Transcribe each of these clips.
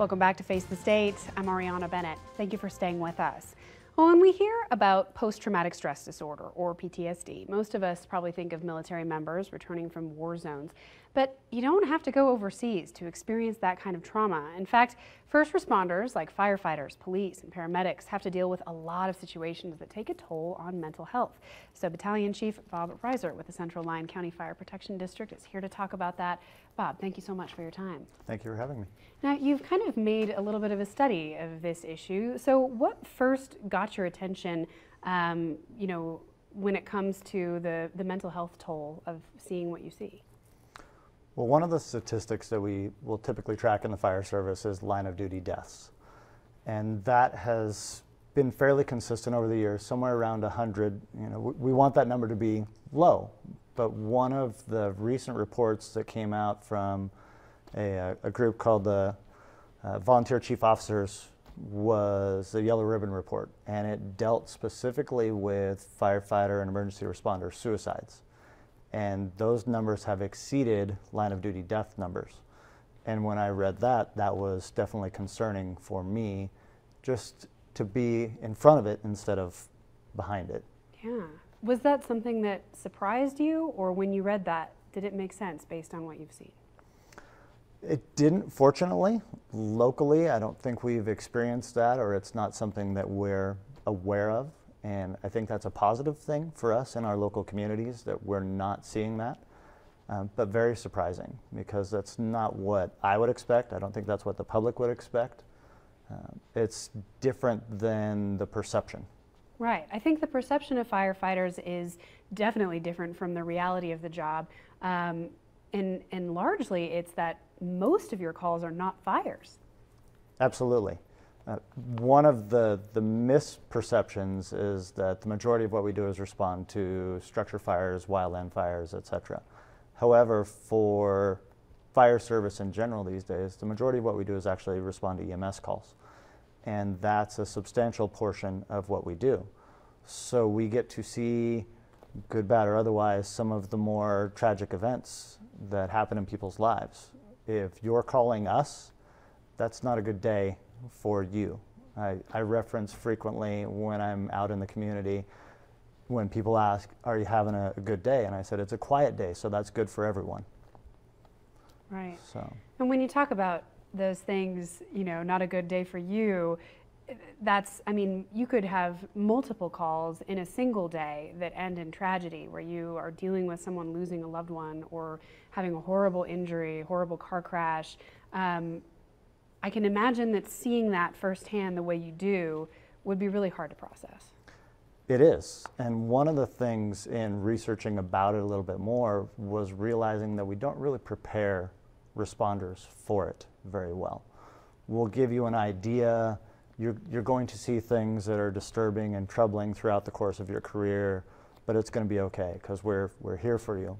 Welcome back to Face the State. I'm Ariana Bennett. Thank you for staying with us. Well, when we hear about post-traumatic stress disorder, or PTSD, most of us probably think of military members returning from war zones. But you don't have to go overseas to experience that kind of trauma. In fact, first responders like firefighters, police, and paramedics have to deal with a lot of situations that take a toll on mental health. So Battalion Chief Bob Reiser with the Central Lyon County Fire Protection District is here to talk about that. Bob, thank you so much for your time. Thank you for having me. Now, you've kind of made a little bit of a study of this issue. So what first got your attention, when it comes to the mental health toll of seeing what you see? Well, one of the statistics that we will typically track in the fire service is line of duty deaths. And that has been fairly consistent over the years, somewhere around 100. We want that number to be low. But one of the recent reports that came out from a group called the Volunteer Chief Officers was the Yellow Ribbon Report, and it dealt specifically with firefighter and emergency responder suicides. And those numbers have exceeded line of duty death numbers. And when I read that, that was definitely concerning for me, just to be in front of it instead of behind it. Yeah. Was that something that surprised you, or when you read that, did it make sense based on what you've seen? It didn't, fortunately. Locally, I don't think we've experienced that, or it's not something that we're aware of. And I think that's a positive thing for us in our local communities, that we're not seeing that. But very surprising, because that's not what I would expect. I don't think that's what the public would expect. It's different than the perception. Right. I think the perception of firefighters is definitely different from the reality of the job. And largely it's that most of your calls are not fires. Absolutely. One of the misperceptions is that the majority of what we do is respond to structure fires, wildland fires, etc. However, for fire service in general these days, the majority of what we do is actually respond to EMS calls. And that's a substantial portion of what we do. So we get to see, good, bad, or otherwise, some of the more tragic events that happen in people's lives. If you're calling us, that's not a good day for you. I reference frequently when I'm out in the community, when people ask, are you having a good day? And I said, it's a quiet day, so that's good for everyone. Right. So. And when you talk about those things, not a good day for you, you could have multiple calls in a single day that end in tragedy, where you are dealing with someone losing a loved one or having a horrible injury, horrible car crash. I can imagine that seeing that firsthand the way you do would be really hard to process. It is. And one of the things in researching about it a little bit more was realizing that we don't really prepare responders for it very well. We'll give you an idea. You're going to see things that are disturbing and troubling throughout the course of your career, but it's going to be okay because we're here for you.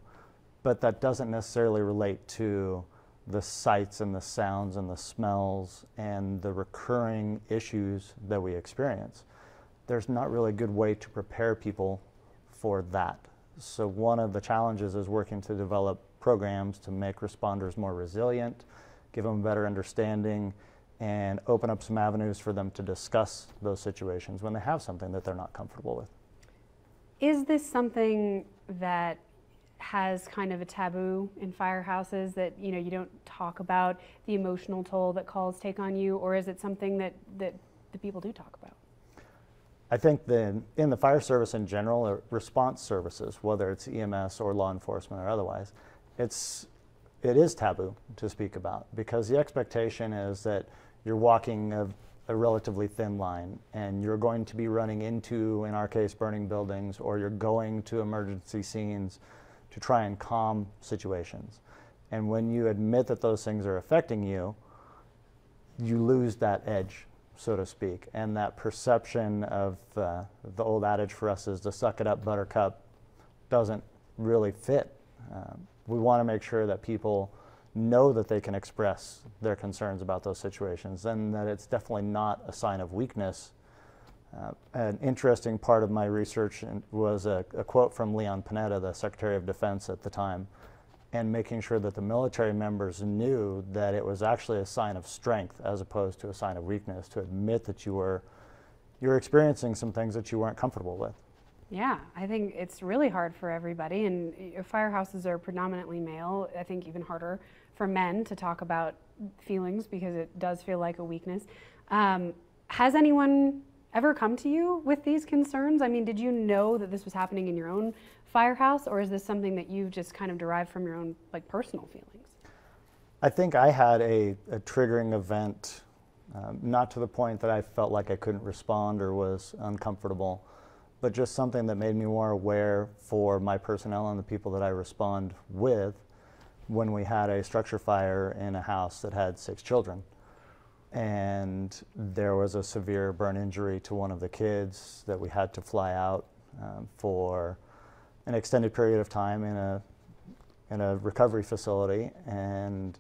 But that doesn't necessarily relate to the sights and the sounds and the smells and the recurring issues that we experience. There's not really a good way to prepare people for that. So one of the challenges is working to develop programs to make responders more resilient, give them a better understanding, and open up some avenues for them to discuss those situations when they have something that they're not comfortable with. Is this something that has kind of a taboo in firehouses, that you don't talk about the emotional toll that calls take on you, or is it something that the people do talk about? I think that in the fire service in general, or response services, whether it's EMS or law enforcement or otherwise, it is taboo to speak about, because the expectation is that you're walking a relatively thin line and you're going to be running into, in our case, burning buildings, or you're going to emergency scenes to try and calm situations. And when you admit that those things are affecting you, you lose that edge, so to speak. And that perception of the old adage for us is to suck it up, buttercup, doesn't really fit. We want to make sure that people know that they can express their concerns about those situations, and that it's definitely not a sign of weakness. An interesting part of my research was a quote from Leon Panetta, the Secretary of Defense at the time, and making sure that the military members knew that it was actually a sign of strength as opposed to a sign of weakness, to admit that you're experiencing some things that you weren't comfortable with. Yeah, I think it's really hard for everybody, and firehouses are predominantly male. I think even harder for men to talk about feelings because it does feel like a weakness. Has anyone ever come to you with these concerns? I mean, did you know that this was happening in your own firehouse, or is this something that you've just kind of derived from your own personal feelings? I think I had a triggering event, not to the point that I felt like I couldn't respond or was uncomfortable, but just something that made me more aware for my personnel and the people that I respond with when we had a structure fire in a house that had 6 children. And there was a severe burn injury to one of the kids that we had to fly out for an extended period of time in a recovery facility. And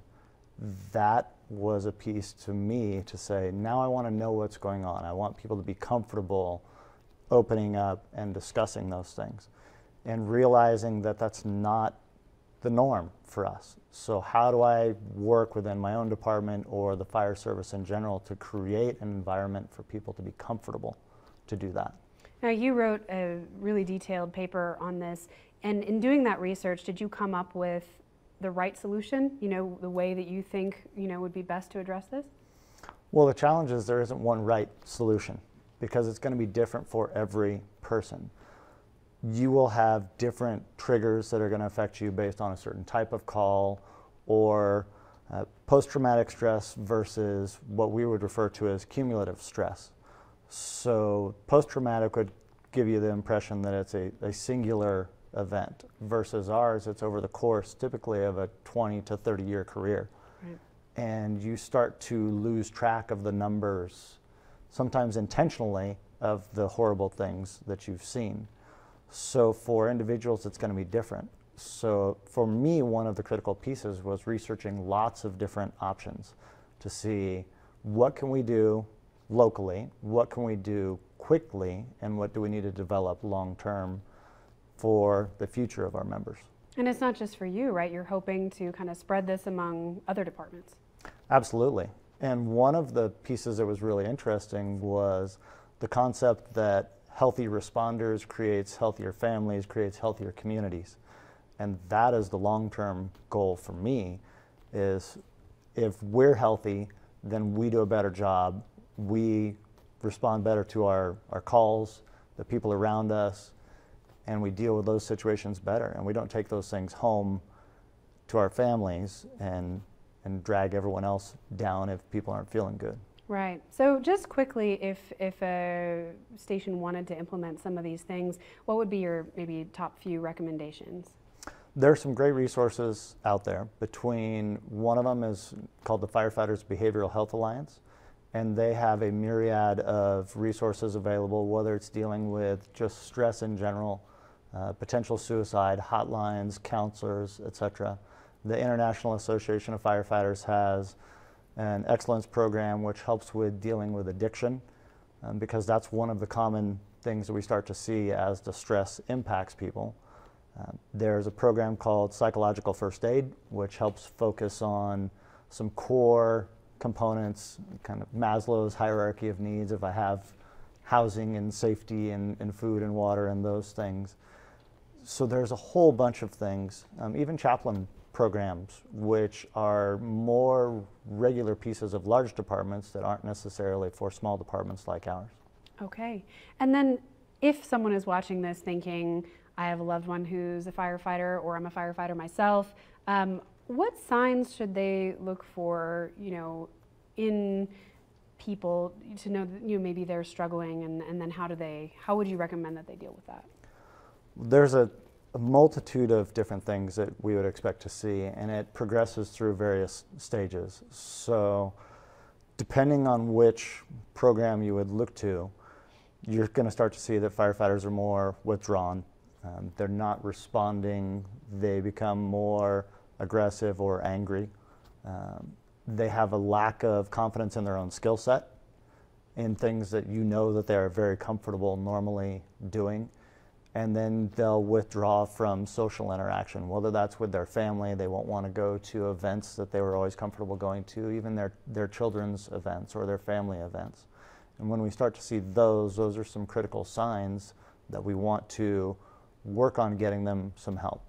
that was a piece to me to say, now I want to know what's going on. I want people to be comfortable opening up and discussing those things and realizing that that's not the norm for us. So how do I work within my own department or the fire service in general to create an environment for people to be comfortable to do that? Now, you wrote a really detailed paper on this, and in doing that research, did you come up with the right solution, the way that you think, would be best to address this? Well, the challenge is there isn't one right solution, because it's going to be different for every person. You will have different triggers that are going to affect you based on a certain type of call, or post-traumatic stress versus what we would refer to as cumulative stress. So post-traumatic would give you the impression that it's a singular event, versus ours, it's over the course typically of a 20 to 30 year career. Right. And you start to lose track of the numbers, sometimes intentionally, of the horrible things that you've seen. So for individuals, it's going to be different. So for me, one of the critical pieces was researching lots of different options to see what can we do locally, what can we do quickly, and what do we need to develop long-term for the future of our members. And it's not just for you, right? You're hoping to kind of spread this among other departments. Absolutely. And one of the pieces that was really interesting was the concept that healthy responders creates healthier families, creates healthier communities. And that is the long-term goal for me, is if we're healthy, then we do a better job. We respond better to our calls, the people around us, and we deal with those situations better. And we don't take those things home to our families and drag everyone else down if people aren't feeling good. Right. So just quickly, if a station wanted to implement some of these things, what would be your maybe top few recommendations? There are some great resources out there. One of them is called the Firefighters Behavioral Health Alliance, and they have a myriad of resources available, whether it's dealing with just stress in general, potential suicide, hotlines, counselors, etc. The International Association of Firefighters has an excellence program which helps with dealing with addiction, because that's one of the common things that we start to see as the stress impacts people. There's a program called Psychological First Aid, which helps focus on some core components, kind of Maslow's hierarchy of needs. If I have housing and safety and food and water and those things. So there's a whole bunch of things, even chaplain programs, which are more regular pieces of large departments that aren't necessarily for small departments like ours. Okay. And then if someone is watching this thinking, I have a loved one who's a firefighter, or I'm a firefighter myself, what signs should they look for, in people to know that maybe they're struggling, and then how would you recommend that they deal with that? There's a multitude of different things that we would expect to see, and it progresses through various stages. So depending on which program you would look to, you're going to start to see that firefighters are more withdrawn. They're not responding. They become more aggressive or angry. They have a lack of confidence in their own skill set, in things that that they're very comfortable normally doing. and then they'll withdraw from social interaction, whether that's with their family. They won't want to go to events that they were always comfortable going to, even their children's events or their family events. And when we start to see those are some critical signs that we want to work on getting them some help.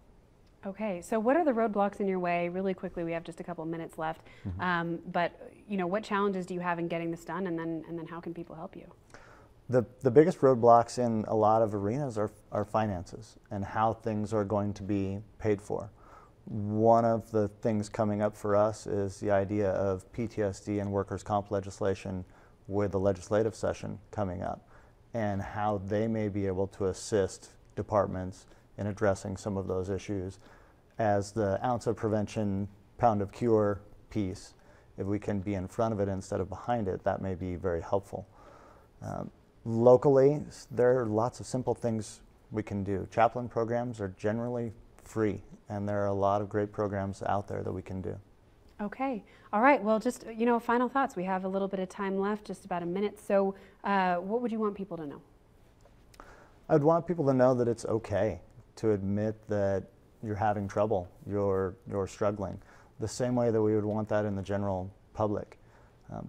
Okay, so what are the roadblocks in your way? Really quickly, we have just a couple of minutes left. But what challenges do you have in getting this done, and then how can people help you? The biggest roadblocks in a lot of arenas are finances and how things are going to be paid for. One of the things coming up for us is the idea of PTSD and workers' comp legislation with the legislative session coming up, and how they may be able to assist departments in addressing some of those issues. As the ounce of prevention, pound of cure piece, if we can be in front of it instead of behind it, that may be very helpful. Locally, there are lots of simple things we can do. Chaplain programs are generally free, and there are a lot of great programs out there that we can do. Okay. All right. Well, just, final thoughts. We have a little bit of time left, just about a minute. So what would you want people to know? I'd want people to know that it's okay to admit that you're having trouble, you're struggling, the same way that we would want that in the general public.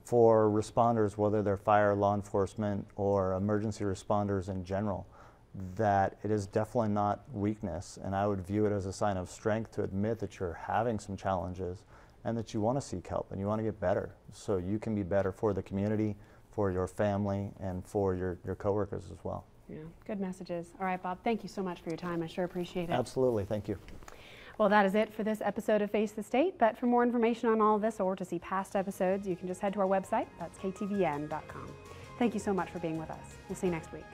For responders, whether they're fire, law enforcement, or emergency responders in general, that it is definitely not weakness, and I would view it as a sign of strength to admit that you're having some challenges and that you want to seek help and you want to get better so you can be better for the community, for your family, and for your coworkers as well. Yeah, good messages. All right, Bob, thank you so much for your time. I sure appreciate it. Absolutely, thank you. Well, that is it for this episode of Face the State, but for more information on all of this or to see past episodes, you can just head to our website. That's ktvn.com. Thank you so much for being with us. We'll see you next week.